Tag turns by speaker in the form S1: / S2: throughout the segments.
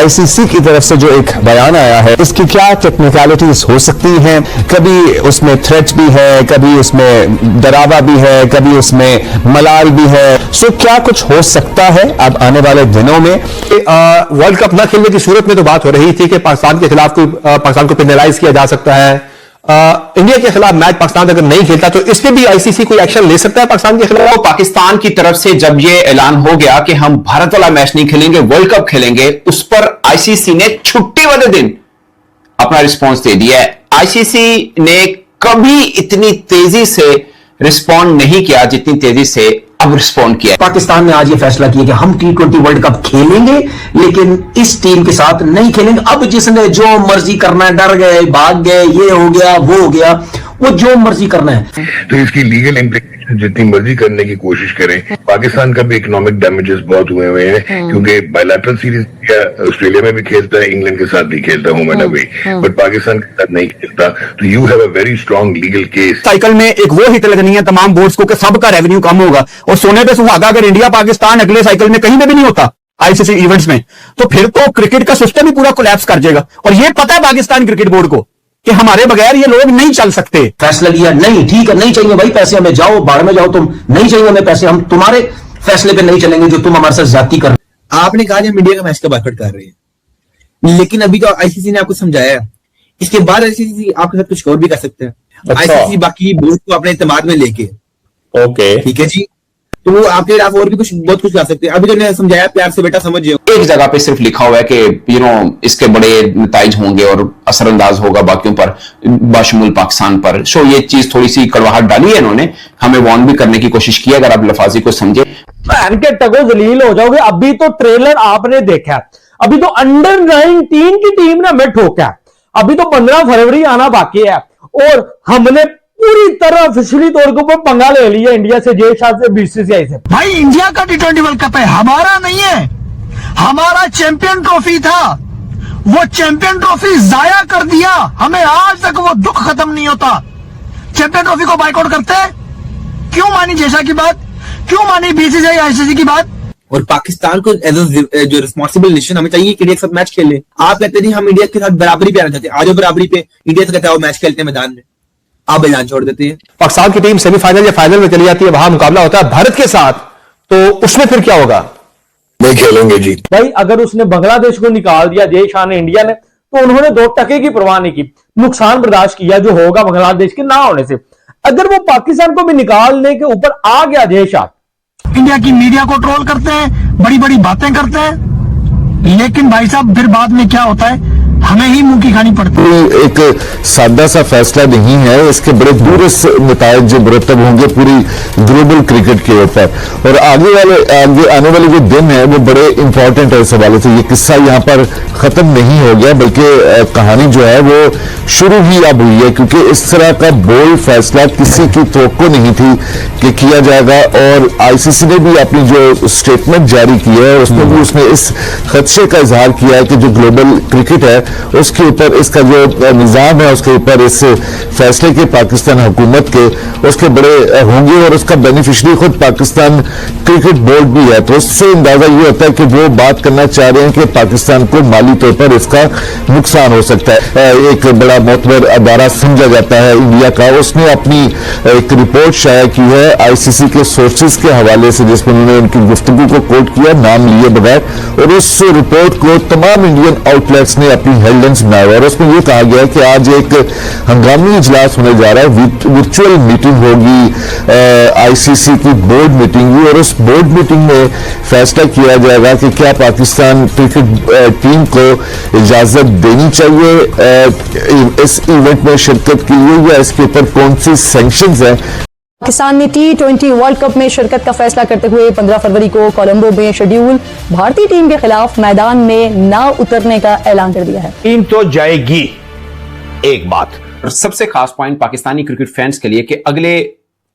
S1: ICC की तरफ से जो एक बयान आया है, इसकी क्या टेक्निकलिटीज हो सकती हैं? कभी उसमें थ्रेट भी है, कभी उसमें डरावा भी है, कभी उसमें मलाल भी है। सो क्या कुछ हो सकता है अब आने वाले दिनों में?
S2: वर्ल्ड कप न खेलने की सूरत में तो बात हो रही थी कि पाकिस्तान के खिलाफ पाकिस्तान को पेनलाइज किया जा सकता है। इंडिया के खिलाफ मैच पाकिस्तान अगर नहीं खेलता तो इस पे भी आईसीसी कोई एक्शन ले सकता है पाकिस्तान के खिलाफ।
S3: तो पाकिस्तान की तरफ से जब ये ऐलान हो गया कि हम भारत वाला मैच नहीं खेलेंगे, वर्ल्ड कप खेलेंगे, उस पर आईसीसी ने छुट्टी वाले दिन अपना रिस्पॉन्स दे दिया है। आईसीसी ने कभी इतनी तेजी से रिस्पॉन्ड नहीं किया जितनी तेजी से अब रिस्पॉन्ड किया।
S4: पाकिस्तान ने आज ये फैसला किया कि हम T20 वर्ल्ड कप खेलेंगे, लेकिन इस टीम के साथ नहीं खेलेंगे। अब जिसने जो मर्जी करना है, डर गए, भाग गए, ये हो गया, वो हो गया, वो जो मर्जी करना है।
S5: तो इसकी लीगल इम्प्लीकेशन जितनी मर्जी करने की कोशिश करें, पाकिस्तान का भी इकोनॉमिक डैमेजेस बहुत हुए हैं, क्योंकि बायलैटरल सीरीज ऑस्ट्रेलिया में भी खेलता है, इंग्लैंड के साथ भी खेलता हूं मैं भी, बट पाकिस्तान के साथ नहीं खेलता। तो you have a very strong legal case.
S6: Cycle में एक वो हिट लगनी है तमाम बोर्ड्स को कि सबका रेवेन्यू कम होगा, और सोने पे सुहागा अगर इंडिया पाकिस्तान अगले साइकिल में कहीं पे भी नहीं होता आईसीसी इवेंट्स में, तो फिर तो क्रिकेट का सिस्टम ही पूरा कोलैप्स कर जाएगा। और ये पता है पाकिस्तान क्रिकेट बोर्ड को कि हमारे बगैर ये लोग नहीं चल सकते।
S4: फैसला लिया, नहीं ठीक है, नहीं चाहिए भाई पैसे, हमें जाओ बाढ़ में जाओ, तुम नहीं चाहिए हमें पैसे, हम तुम्हारे फैसले पे नहीं चलेंगे जो तुम हमारे साथ ज्यादती कर।
S7: आपने कहा हम इंडिया का मैच का बायकॉट कर रहे हैं, लेकिन अभी तो आईसीसी ने आपको समझाया, इसके बाद आईसीसी आपके साथ कुछ और भी कर सकते हैं। आईसीसी बाकी बोर्ड को अपने इत्तेमाद में लेके, ओके ठीक है जी, तो वो आपके आप और भी कुछ बहुत कुछ कर सकते हैं। अभी तो ने समझाया प्यार से, बेटा समझ जाओ।
S3: एक जगह पे सिर्फ लिखा हुआ है कि इसके बड़े नताइज होंगे और असरअंदाज होगा बाकियों पर, बाशमुल पाकिस्तान पर। सो ये चीज थोड़ी सी कड़वाहट डाली है इन्होंने, हमें वार्न भी करने की कोशिश की, अगर आप लफाजी को समझे।
S8: के टगो जलील हो जाओगे। अभी तो ट्रेलर आपने देखा, अभी तो अंडर 19 की टीम ने हमें ठोका, अभी तो 15 फरवरी आना बाकी है, और हमने पूरी तरह ऑफिशियली तौर के ऊपर पंगा ले लिया इंडिया से, जय शाह से, बीसीसीआई से।
S9: भाई इंडिया का T20 वर्ल्ड कप है, हमारा नहीं है। हमारा चैंपियन ट्रॉफी था, वो चैंपियन ट्रॉफी जाया कर दिया। हमें आज तक वो दुख खत्म नहीं होता। चैंपियन ट्रॉफी को बाइकआउट करते हैं, क्यों मानी जय शाह की बात, क्यों मानी बीसीसीआई आईसीसी की बात।
S7: और पाकिस्तान को एज जो रिस्पॉन्सिबल नेशन हमें चाहिए कि इंडिया के साथ मैच खेले। आप कहते नहीं हम इंडिया के साथ बराबरी पे आना चाहते हैं, आज बराबरी पे इंडिया से कहते हैं मैच खेलते हैं मैदान में, आप ऐलान छोड़ देते हैं।
S2: पाकिस्तान की टीम सेमीफाइनल या फाइनल में चली जाती है, वहां मुकाबला होता है भारत के साथ, तो उसमें फिर क्या होगा?
S5: नहीं खेलेंगे जी
S8: भाई। अगर उसने बांग्लादेश को निकाल दिया जय शाह ने, इंडिया ने, तो उन्होंने 2 टके की परवाह नहीं की, नुकसान बर्दाश्त किया जो होगा बांग्लादेश के ना होने से। अगर वो पाकिस्तान को भी निकालने के ऊपर आ गया जय शाह,
S9: इंडिया की मीडिया को ट्रोल करते हैं, बड़ी बड़ी बातें करते हैं, लेकिन भाई साहब फिर बाद में क्या होता है, हमें ही मुंह की खानी पड़ती है।
S1: एक सादा सा फैसला नहीं है, इसके बड़े दूरस्थ नतायज जो मुरतब होंगे पूरी ग्लोबल क्रिकेट के ऊपर, और आगे आने वाले जो दिन है वो बड़े इंपॉर्टेंट है इस हवाले से। ये किस्सा यहाँ पर खत्म नहीं हो गया, बल्कि कहानी जो है वो शुरू ही अब हुई है, क्योंकि इस तरह का बोल्ड फैसला किसी की तवक्को नहीं थी कि किया जाएगा। और आईसीसी ने भी अपनी जो स्टेटमेंट जारी की है उसमें भी उसने इस खदशे का इजहार किया है कि जो ग्लोबल क्रिकेट है उसके ऊपर, इसका जो निज़ाम है उसके ऊपर, इस फैसले के पाकिस्तान हुकूमत के उसके बड़े होंगे, और उसका बेनिफिशरी खुद पाकिस्तान क्रिकेट बोर्ड भी है। तो उससे अंदाजा ये होता है कि वो बात करना चाह रहे हैं कि पाकिस्तान को माली तौर पर इसका नुकसान हो सकता है। एक बड़ा मोतबर अदारा समझा जाता है इंडिया का, उसने अपनी एक रिपोर्ट शाया की है आईसीसी के सोर्सेज के हवाले से, जिसमें उन्होंने उनकी गुफ्तगू को कोट किया नाम लिए बगैर, और उस रिपोर्ट को तमाम इंडियन आउटलेट्स ने अपनी हेडलाइंस बनाया, और उसमें यह कहा गया कि आज एक हंगामी इजलास होने जा रहा है, वर्चुअल मीटिंग होगी, आईसीसी की बोर्ड मीटिंग हुई, और उस बोर्ड मीटिंग में फैसला किया जाएगा कि क्या पाकिस्तान क्रिकेट टीम को इजाजत देनी चाहिए इस इवेंट में शिरकत के लिए, या इसके ऊपर कौन सी सैंक्शंस हैं।
S10: पाकिस्तान ने T20 वर्ल्ड कप में शिरकत का फैसला करते हुए 15 फरवरी को कोलंबो में शेड्यूल भारतीय टीम के खिलाफ मैदान में न उतरने का ऐलान कर दिया है।
S3: टीम तो जाएगी, एक बात। और सबसे खास पॉइंट पाकिस्तानी क्रिकेट फैंस के लिए कि अगले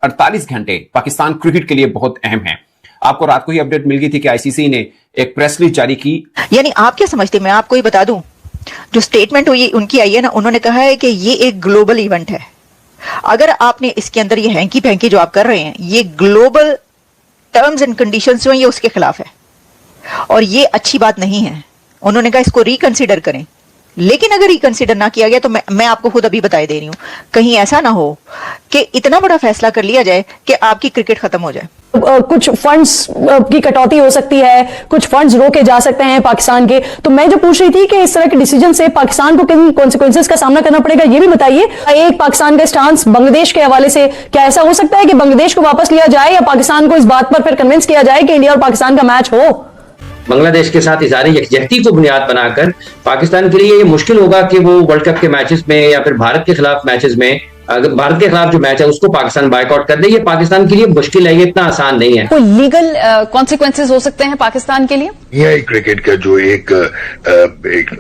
S3: 48 घंटे पाकिस्तान क्रिकेट के लिए बहुत अहम है। आपको रात को ही अपडेट मिल गई थी कि आईसीसी ने एक प्रेस रिलीज जारी की।
S11: यानी आप क्या समझते हैं, मैं आपको ही बता दूं, जो स्टेटमेंट हुई उनकी आई है ना, उन्होंने कहा है कि ये एक ग्लोबल इवेंट है। अगर आपने इसके अंदर ये हैंकी पैंकी जो आप कर रहे हैं, ये ग्लोबल टर्म्स एंड कंडीशंस जो हैं ये उसके खिलाफ है, और ये अच्छी बात नहीं है। उन्होंने कहा इसको रिकंसिडर करें, लेकिन अगर रिकंसिडर ना किया गया तो मैं आपको खुद अभी बताए दे रही हूं, कहीं ऐसा ना हो कि इतना बड़ा फैसला कर लिया जाए कि आपकी क्रिकेट खत्म हो जाए।
S10: कुछ फंड्स की कटौती हो सकती है, कुछ फंड्स रोके जा सकते हैं पाकिस्तान के। तो मैं जो पूछ रही थी कि इस तरह के डिसीजन से पाकिस्तान को किन कॉन्सिक्वेंसेस का सामना करना पड़ेगा, ये भी बताइए। एक पाकिस्तान का स्टांस बांग्लादेश के हवाले से, क्या ऐसा हो सकता है कि बांग्लादेश को वापस लिया जाए या पाकिस्तान को इस बात पर फिर कन्विंस किया जाए कि इंडिया और पाकिस्तान का मैच हो?
S12: बांग्लादेश के साथ इज़हार यकजहती को बुनियाद बनाकर पाकिस्तान के लिए ये मुश्किल होगा कि वो वर्ल्ड कप के मैचेस में या फिर भारत के खिलाफ मैचेस में, अगर भारत के खिलाफ जो मैच है उसको पाकिस्तान बायकॉट कर दे, ये पाकिस्तान के लिए मुश्किल है, ये इतना आसान नहीं है।
S13: कोई लीगल कॉन्सिक्वेंसेस हो सकते हैं पाकिस्तान के लिए?
S5: यह क्रिकेट का जो एक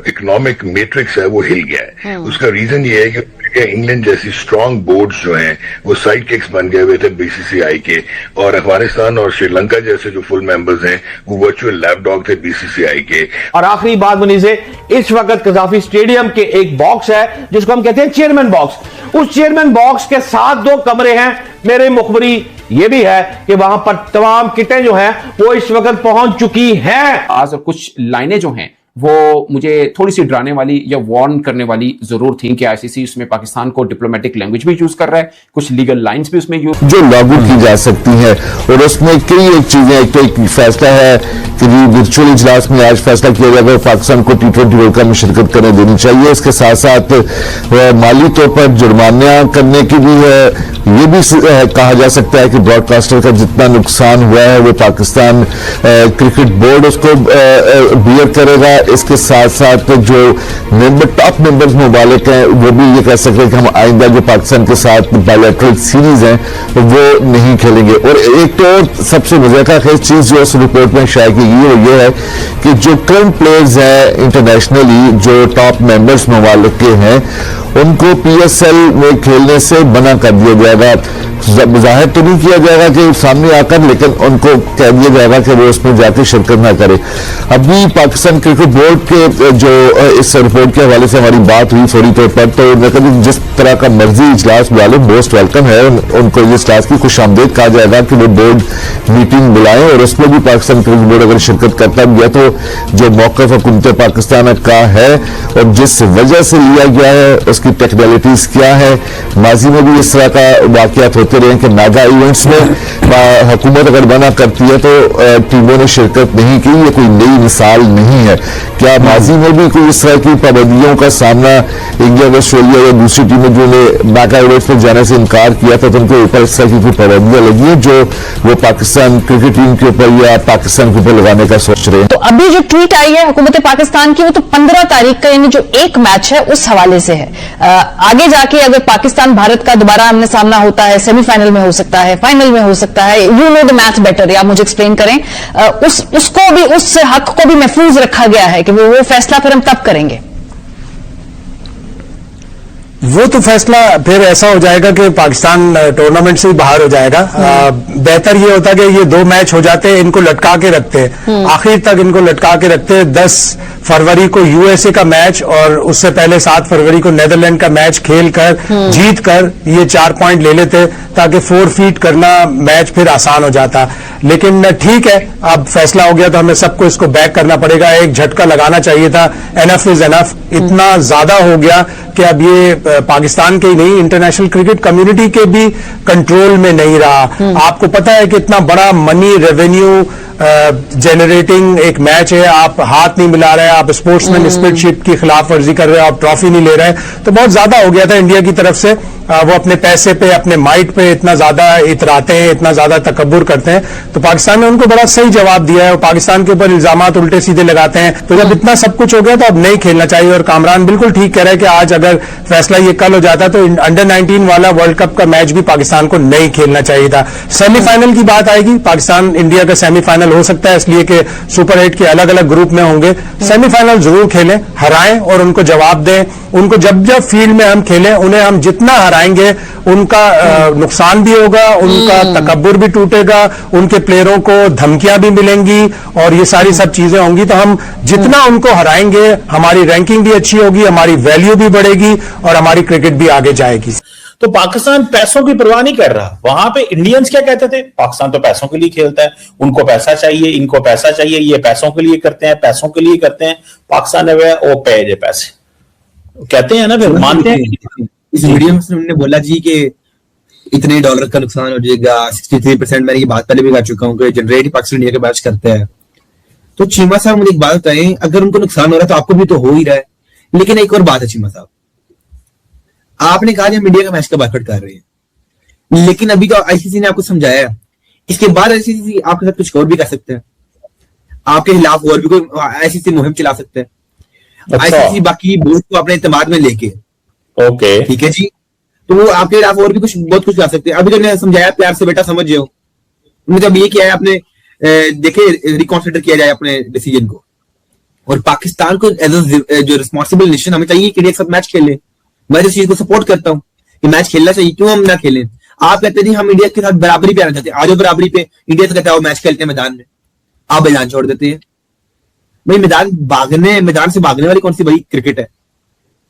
S5: इकोनॉमिक मैट्रिक्स है वो हिल गया है। उसका रीजन ये है कि इंग्लैंड जैसी स्ट्रांग बोर्ड्स जो हैं वो साइड किक्स बन गए हुए थे बीसीसीआई के, और अफगानिस्तान और श्रीलंका जैसे जो फुल मेंबर्स हैं वो वर्चुअल लैपडॉग थे बीसीसीआई के।
S14: और आखिरी बात मुनीर से, इस वक्त कजाफी स्टेडियम के एक बॉक्स है जिसको हम कहते हैं चेयरमैन बॉक्स। उस चेयरमैन बॉक्स के साथ 2 कमरे हैं। मेरे मुखबरी ये भी है कि वहां पर तमाम किटें जो हैं वो इस वक्त पहुंच चुकी हैं।
S3: आज कुछ लाइनें जो हैं वो मुझे थोड़ी सी डराने वाली या वार्न करने वाली जरूर थी कि आईसीसी उसमें पाकिस्तान को डिप्लोमेटिक लैंग्वेज भी यूज कर रहा है, कुछ लीगल लाइंस भी उसमें यूज
S1: जो लागू की जा सकती है, और उसमें कई एक चीजें, एक तो एक फैसला है कि जी वर्चुअल इजलास में आज फैसला किया जाएगा पाकिस्तान को T20 वर्ल्ड कप में शिरकत करने देनी चाहिए। इसके साथ साथ माली तौर पर जुर्माना करने की भी है। ये भी कहा जा सकता है कि ब्रॉडकास्टर का जितना नुकसान हुआ है वो पाकिस्तान क्रिकेट बोर्ड उसको बियर करेगा। इसके साथ साथ जो टॉप मेंबर्स ममालिक हैं वो भी ये कह सकते हैं कि हम आइंदा जो पाकिस्तान के साथ बायलैटरल सीरीज हैं वो नहीं खेलेंगे। और एक तो सबसे मजेदार खेल चीज जो इस रिपोर्ट में शायद की गई वो ये है कि जो करंट प्लेयर्स हैं इंटरनेशनली, जो टॉप मेंबर्स ममालिक के हैं, उनको PSL में खेलने से मना कर दिया जाएगा। जाहिर तो नहीं किया जाएगा कि सामने आकर, लेकिन उनको कह दिया जाएगा कि वो उसमें जाकर शिरकत ना करें। अभी पाकिस्तान क्रिकेट बोर्ड के जो इस रिपोर्ट के हवाले से हमारी बात हुई फौरी तौर पर, तो जिस तरह का मर्जी इजलास बुला लो, मोस्ट वेलकम है। उनको इस इजलास की खुशामदीद कहा जाएगा कि वो बोर्ड मीटिंग बुलाएं, और उसमें भी पाकिस्तान क्रिकेट बोर्ड अगर शिरकत करता भी है तो जो मौक़िफ़ हुकूमत पाकिस्तान का है और जिस वजह से लिया गया है उसकी टेक्निकलिटीज क्या है। माजी में भी इस तरह का वाकयात होते रहे कि मेगा इवेंट्स में हुकूमत अगर मना करती है तो टीमों ने शिरकत नहीं की। ये कोई नई मिसाल नहीं है। क्या माजी में भी कोई इस तरह की पाबंदियों का सामना इंग्लैंड, ऑस्ट्रेलिया या दूसरी टीमें जो ने मेगा इवेंट्स में जाने से इनकार किया था तो उनके ऊपर इस तरह की कोई पाबंदियां लगी हैं जो वो पाकिस्तान क्रिकेट टीम के ऊपर या पाकिस्तान के ऊपर लगाने का सोच रहे हैं?
S13: तो अभी जो ट्वीट आई है हुकूमत पाकिस्तान की वो तो 15 तारीख का, यानी जो एक मैच है उस हवाले से है। आगे जाके अगर पाकिस्तान भारत का दोबारा आमने सामना होता है, सेमीफाइनल में हो सकता है, फाइनल में हो सकता है, you know the match better, या आप मुझे एक्सप्लेन करें, उसको भी, उस हक को भी महफूज रखा गया है कि वो फैसला फिर हम तब करेंगे।
S6: वो तो फैसला फिर ऐसा हो जाएगा कि पाकिस्तान टूर्नामेंट से ही बाहर हो जाएगा। बेहतर ये होता कि ये 2 मैच हो जाते, इनको लटका के रखते, आखिर तक इनको लटका के रखते। 10 फरवरी को USA का मैच और उससे पहले 7 फरवरी को नीदरलैंड का मैच खेल कर जीत कर ये 4 पॉइंट ले लेते, ताकि 4 फीट करना मैच फिर आसान हो जाता। लेकिन ठीक है, अब फैसला हो गया तो हमें सबको इसको बैक करना पड़ेगा। एक झटका लगाना चाहिए था। एनफ इज एनफ, इतना ज्यादा हो गया कि अब ये पाकिस्तान के ही नहीं, इंटरनेशनल क्रिकेट कम्युनिटी के भी कंट्रोल में नहीं रहा। आपको पता है कि इतना बड़ा मनी रेवेन्यू जनरेटिंग एक मैच है, आप हाथ नहीं मिला रहे, आप स्पोर्ट्समैन स्पिरिटशिप की खिलाफ वर्जी कर रहे हो, आप ट्रॉफी नहीं ले रहे, तो बहुत ज्यादा हो गया था इंडिया की तरफ से। वो अपने पैसे पे, अपने माइट पे इतना ज्यादा इतराते हैं, इतना ज्यादा तकब्बुर करते हैं। तो पाकिस्तान ने उनको बड़ा सही जवाब दिया है और पाकिस्तान के ऊपर इल्जामात उल्टे सीधे लगाते हैं। तो जब इतना सब कुछ हो गया तो अब नहीं खेलना चाहिए। और कामरान बिल्कुल ठीक कह रहे हैं कि आज अगर फैसला ये कल हो जाता तो अंडर 19 वाला वर्ल्ड कप का मैच भी पाकिस्तान को नहीं खेलना चाहिए था। सेमीफाइनल की बात आएगी, पाकिस्तान इंडिया का सेमीफाइनल हो सकता है, इसलिए कि सुपर 8 के अलग अलग ग्रुप में होंगे। सेमीफाइनल जरूर खेलें, हराएं और उनको जवाब दें। उनको जब जब फील्ड में हम खेलें, उन्हें हम जितना हराएंगे उनका नुकसान भी होगा, उनका तकब्बुर भी टूटेगा, उनके प्लेयरों को धमकियां भी मिलेंगी और ये सारी सब चीजें होंगी। तो हम जितना उनको हराएंगे हमारी रैंकिंग भी अच्छी होगी, हमारी वैल्यू भी बढ़ेगी और हमारी क्रिकेट भी आगे जाएगी।
S15: तो पाकिस्तान पैसों की परवाह नहीं कर रहा। वहां पे इंडियंस क्या कहते थे, पाकिस्तान तो पैसों के लिए खेलता है, उनको पैसा चाहिए, इनको पैसा चाहिए, ये पैसों के लिए करते हैं, पैसों के लिए करते हैं। पाकिस्तान ने वो पे जे पैसे कहते हैं ना, फिर मानते हैं।
S7: इस वीडियो में उन्होंने बोला जी कि इतने डॉलर का नुकसान हो जाएगा, 63%। मैंने ये बात पहले भी कर चुका हूँ कि जनरेट ही पाकिस्तान इंडिया के मैच करते हैं। तो चीमा साहब मुझे एक बात बताएं, अगर उनको नुकसान हो रहा है तो आपको भी तो हो ही रहा है। लेकिन एक और बात है चीमा साहब, आपने कहा हम इंडिया का मैच का बायकॉट कर रहे हैं, लेकिन अभी तो आईसीसी ने आपको समझाया है, इसके बाद आईसीसी आपके साथ कुछ और भी कर सकते हैं, आपके खिलाफ और भी कोई आईसीसी मुहिम चला सकते हैं। आईसीसी बाकी बोर्ड को अपने इत्तेमाद में लेके,
S15: ओके
S7: ठीक है जी, तो वो आपके खिलाफ और भी कुछ बहुत कुछ कर सकते हैं। अभी तो ने समझाया प्यार से, बेटा समझ जाओ। उन्होंने जब ये किया है, आपने देखे रिकॉन्सिडर किया जाए अपने डिसीजन को, और पाकिस्तान को एज जो रिस्पॉन्सिबल नेशन हमें चाहिए कि इंडिया के साथ मैच खेले। मैं इस चीज को सपोर्ट करता हूँ कि मैच खेलना चाहिए, क्यों हम ना खेलें। आप कहते नहीं हम इंडिया के साथ बराबरी पे आना चाहते हैं, आज बराबरी पे इंडिया से कहता है मैच खेलते हैं मैदान में, आप मैदान छोड़ देते हैं। भाई मैदान से भागने वाली कौन सी बड़ी क्रिकेट है?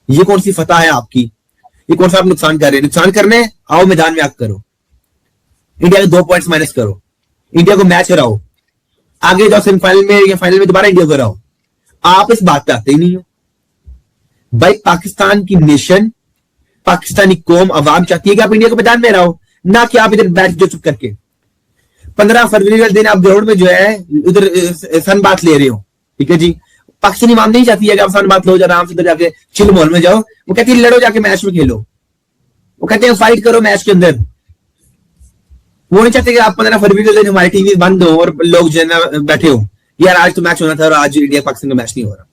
S7: ये कौन सी फतह है आपकी? ये कौन सा आप नुकसान कर रहे हैं? नुकसान करने आओ मैदान में, आप करो, इंडिया के 2 पॉइंट्स माइनस करो, इंडिया को मैच हराओ, आगे जाओ सेमीफाइनल में या फाइनल में दोबारा इंडिया को हराओ। आप इस बात पे आते ही नहीं हो। भाई पाकिस्तान की नेशन, पाकिस्तानी कौम, अवाम चाहती है कि आप इंडिया को मैदान में रहो, ना कि आप इधर बैठ जो चुप करके 15 फरवरी वाले दिन आप ग्राउंड में जो है उधर सन बात ले रहे हो। ठीक है जी, पाकिस्तानी अवाम नहीं चाहती है कि आप सन बात लो, आराम से उधर जाके चिल मॉल में जाओ। वो कहती है लड़ो, जाके मैच में खेलो। वो कहते हैं फाइट करो मैच के अंदर। वो नहीं चाहते कि आप 15 फरवरी के दिन हमारी टीवी बंद हो और लोग जो है बैठे हो, यार आज तो मैच होना था और आज इंडिया पाकिस्तान का मैच नहीं हो रहा।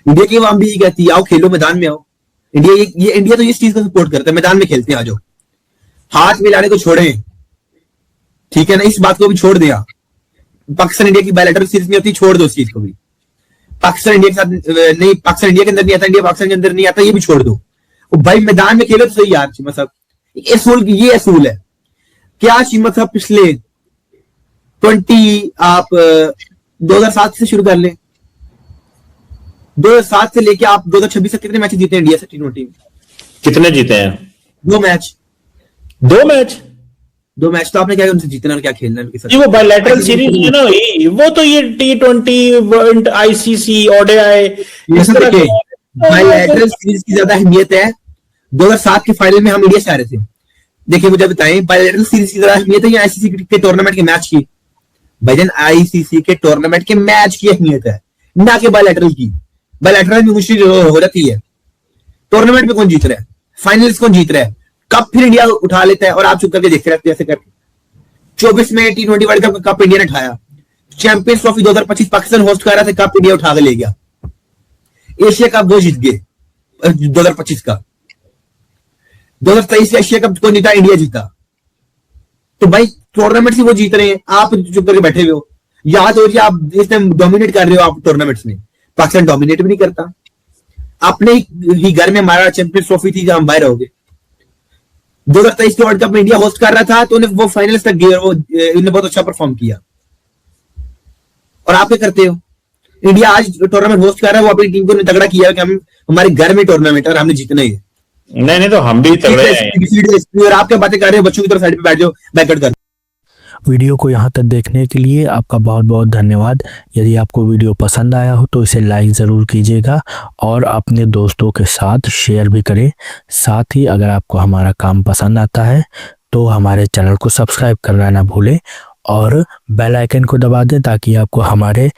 S7: इंडिया की अवाम भी ये कहती है आओ खेलो, मैदान में आओ। इंडिया तो इस चीज को सपोर्ट करता है, मैदान में खेलते हैं, आ जाओ, हाथ मिलाने को छोड़े, ठीक है ना, इस बात को भी छोड़ दिया। पाकिस्तान इंडिया की बायलैटरल सीरीज नहीं होती, छोड़ दो उस चीज को भी। पाकिस्तान इंडिया के साथ नहीं, पाकिस्तान इंडिया के अंदर नहीं आता, इंडिया पाकिस्तान के अंदर नहीं आता, ये भी छोड़ दो। भाई मैदान में खेलो तो सही यार। चीमा साहब ये असूल है क्या? चीमा साहब पिछले 2007 से शुरू कर ले, 2007 से लेके आप 2026 तक कितने मैच जीते हैं इंडिया से T20 में?
S15: कितने जीते हैं?
S7: 2 मैच।
S15: 2 मैच
S7: तो आपने क्या उनसे जीतना और क्या खेलना उनके साथ?
S15: वो बायलैटरल सीरीज है ना, वो तो ये T20 ICC ODI
S7: bilateral series की ज्यादा अहमियत है। 2007 के फाइनल में हम इंडिया से आ रहे थे। देखिए मुझे बताएं, बायलैटरल सीरीज की ज्यादा अहमियत है या आईसीसी के टूर्नामेंट के मैच की? भाईजान आईसीसी के टूर्नामेंट के मैच की अहमियत है, ना कि बायलैटरल की। बायलैटरल में मुश्किल हो जाती है, टूर्नामेंट में कौन जीत रहा है, फाइनल्स कौन जीत रहा है, कप फिर इंडिया उठा लेता है और आप चुप करके देखते रहते हैं ऐसे करके। 24 में T20 वर्ल्ड कप का कप इंडिया ने उठाया। चैंपियंस ट्रॉफी 2025 पाकिस्तान होस्ट कर रहा था, कप इंडिया उठा के ले गया। एशिया कप वो जीत गए 2025 का। 2023 एशिया कप कौन जीता? इंडिया जीता। तो भाई टूर्नामेंट से वो जीत रहे हैं, आप चुप करके बैठे हुए हो। याद हो जाए आप इस टाइम डोमिनेट कर रहे हो आप टूर्नामेंट्स में। पाकिस्तान डोमिनेट भी नहीं करता। अपने ही घर में हमारा चैंपियंस ट्रॉफी थी जहां हम बाहर हो गए। 2023 के वर्ल्ड कप में इंडिया होस्ट कर रहा था तो उन्हें वो फाइनल्स तक गए, वो इन्होंने बहुत अच्छा परफॉर्म किया। और आप क्या करते हो? इंडिया आज टूर्नामेंट होस्ट कर रहा है, वो अपनी टीम को तगड़ा किया कि हम हमारे घर में टूर्नामेंट है और हमने जीतना ही है।
S15: नहीं तो हम भी तगड़े हैं।
S7: और आप क्या बातें कर रहे हो? बच्चों की तरफ साइड पे बैठ जाओ, बैकआउट कर।
S16: वीडियो को यहाँ तक देखने के लिए आपका बहुत बहुत धन्यवाद। यदि आपको वीडियो पसंद आया हो तो इसे लाइक ज़रूर कीजिएगा और अपने दोस्तों के साथ शेयर भी करें। साथ ही अगर आपको हमारा काम पसंद आता है तो हमारे चैनल को सब्सक्राइब करना ना भूलें और बेल आइकन को दबा दें ताकि आपको हमारे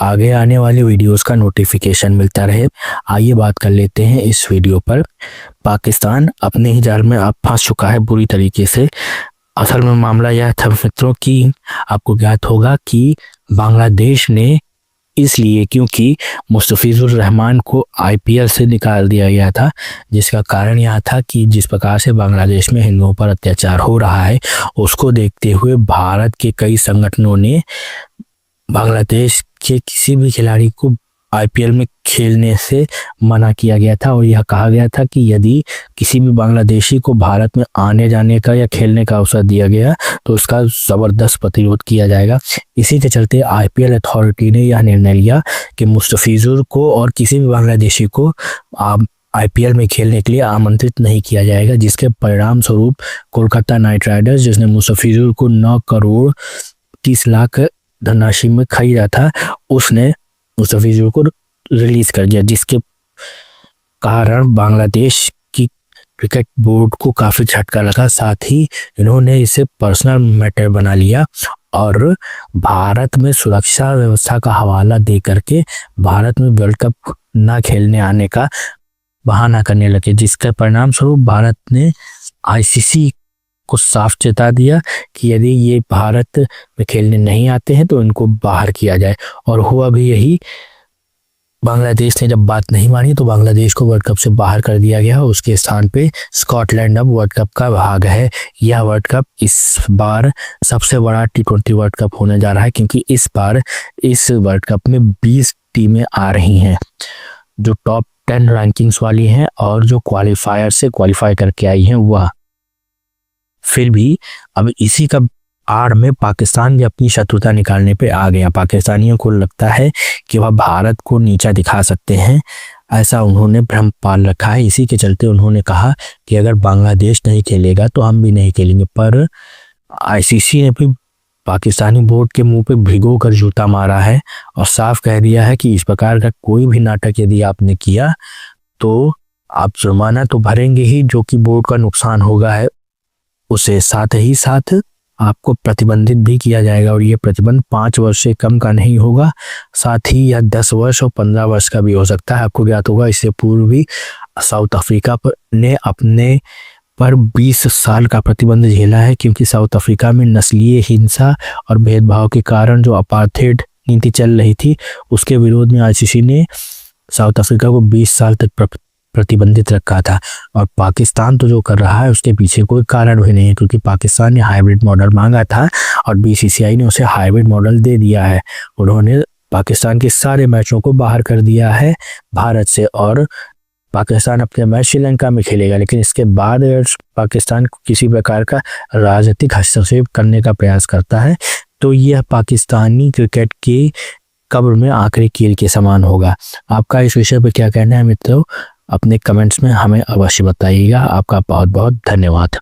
S16: आगे आने वाले वीडियोस का नोटिफिकेशन मिलता रहे। आइए बात कर लेते हैं इस वीडियो पर। पाकिस्तान अपने ही जाल में अब फंस चुका है बुरी तरीके से। असल में मामला यह था मित्रों कि आपको ज्ञात होगा कि बांग्लादेश ने इसलिए क्योंकि मुस्तफिजुर रहमान को आईपीएल से निकाल दिया गया था, जिसका कारण यह था कि जिस प्रकार से बांग्लादेश में हिंदुओं पर अत्याचार हो रहा है उसको देखते हुए भारत के कई संगठनों ने बांग्लादेश के किसी भी खिलाड़ी को आईपीएल में खेलने से मना किया गया था और यह कहा गया था कि यदि किसी भी बांग्लादेशी को भारत में आने जाने का या खेलने का अवसर दिया गया तो उसका ज़बरदस्त प्रतिरोध किया जाएगा। इसी के चलते आईपीएल अथॉरिटी ने यह निर्णय लिया कि मुस्तफिजुर को और किसी भी बांग्लादेशी को आईपीएल में खेलने के लिए आमंत्रित नहीं किया जाएगा, जिसके परिणाम स्वरूप कोलकाता नाइट राइडर्स, जिसने मुस्तफिजुर को 9 करोड़ 30 लाख धनराशि में खरीदा था, उसने मुस्तफिजुर को रिलीज कर दिया, जिसके कारण बांग्लादेश की क्रिकेट बोर्ड को काफी झटका लगा। साथ ही इन्होंने इसे पर्सनल मैटर बना लिया और भारत में सुरक्षा व्यवस्था का हवाला दे करके भारत में वर्ल्ड कप ना खेलने आने का बहाना करने लगे, जिसके परिणाम स्वरूप भारत ने आईसीसी को साफ चेता दिया कि यदि ये भारत में खेलने नहीं आते हैं तो इनको बाहर किया जाए। और हुआ भी यही, बांग्लादेश ने जब बात नहीं मानी तो बांग्लादेश को वर्ल्ड कप से बाहर कर दिया गया। उसके स्थान पे स्कॉटलैंड अब वर्ल्ड कप का भाग है। यह वर्ल्ड कप इस बार सबसे बड़ा T20 वर्ल्ड कप होने जा रहा है, क्योंकि इस बार इस वर्ल्ड कप में 20 टीमें आ रही हैं जो टॉप 10 रैंकिंग्स वाली हैं और जो क्वालिफायर से क्वालिफाई करके आई हैं वह। फिर भी अब इसी का आड़ में पाकिस्तान भी अपनी शत्रुता निकालने पे आ गया। पाकिस्तानियों को लगता है कि वह भारत को नीचा दिखा सकते हैं, ऐसा उन्होंने भ्रम पाल रखा है। इसी के चलते उन्होंने कहा कि अगर बांग्लादेश नहीं खेलेगा तो हम भी नहीं खेलेंगे। पर आईसीसी ने भी पाकिस्तानी बोर्ड के मुंह पे भिगो कर जूता मारा है और साफ कह दिया है कि इस प्रकार का कोई भी नाटक यदि आपने किया तो आप जुर्माना तो भरेंगे ही, जो कि बोर्ड का नुकसान होगा है उसे साथ ही साथ आपको प्रतिबंधित भी किया जाएगा। और ये प्रतिबंध 5 वर्ष से कम का नहीं होगा, साथ ही यह 10 वर्ष और 15 वर्ष का भी हो सकता है। आपको ज्ञात होगा इससे पूर्व भी साउथ अफ्रीका ने अपने पर 20 साल का प्रतिबंध झेला है, क्योंकि साउथ अफ्रीका में नस्लीय हिंसा और भेदभाव के कारण जो अपार्थेड नीति चल रही थी उसके विरोध में आईसीसी ने साउथ अफ्रीका को 20 साल तक प्रतिबंधित रखा था। और पाकिस्तान तो जो कर रहा है उसके पीछे कोई कारण भी नहीं है, क्योंकि पाकिस्तान ने हाइब्रिड मॉडल मांगा था और बीसीसीआई ने उसे हाइब्रिड मॉडल दे दिया है। उन्होंने पाकिस्तान के सारे मैचों को बाहर कर दिया है भारत से, और पाकिस्तान अपने मैच श्रीलंका में खेलेगा। लेकिन इसके बाद अगर पाकिस्तान किसी प्रकार का राजनीतिक हस्तक्षेप करने का प्रयास करता है तो यह पाकिस्तानी क्रिकेट के कब्र में आखिरी कील के समान होगा। आपका इस विषय पर क्या कहना है मित्रों? अपने कमेंट्स में हमें अवश्य बताइएगा। आपका बहुत बहुत धन्यवाद।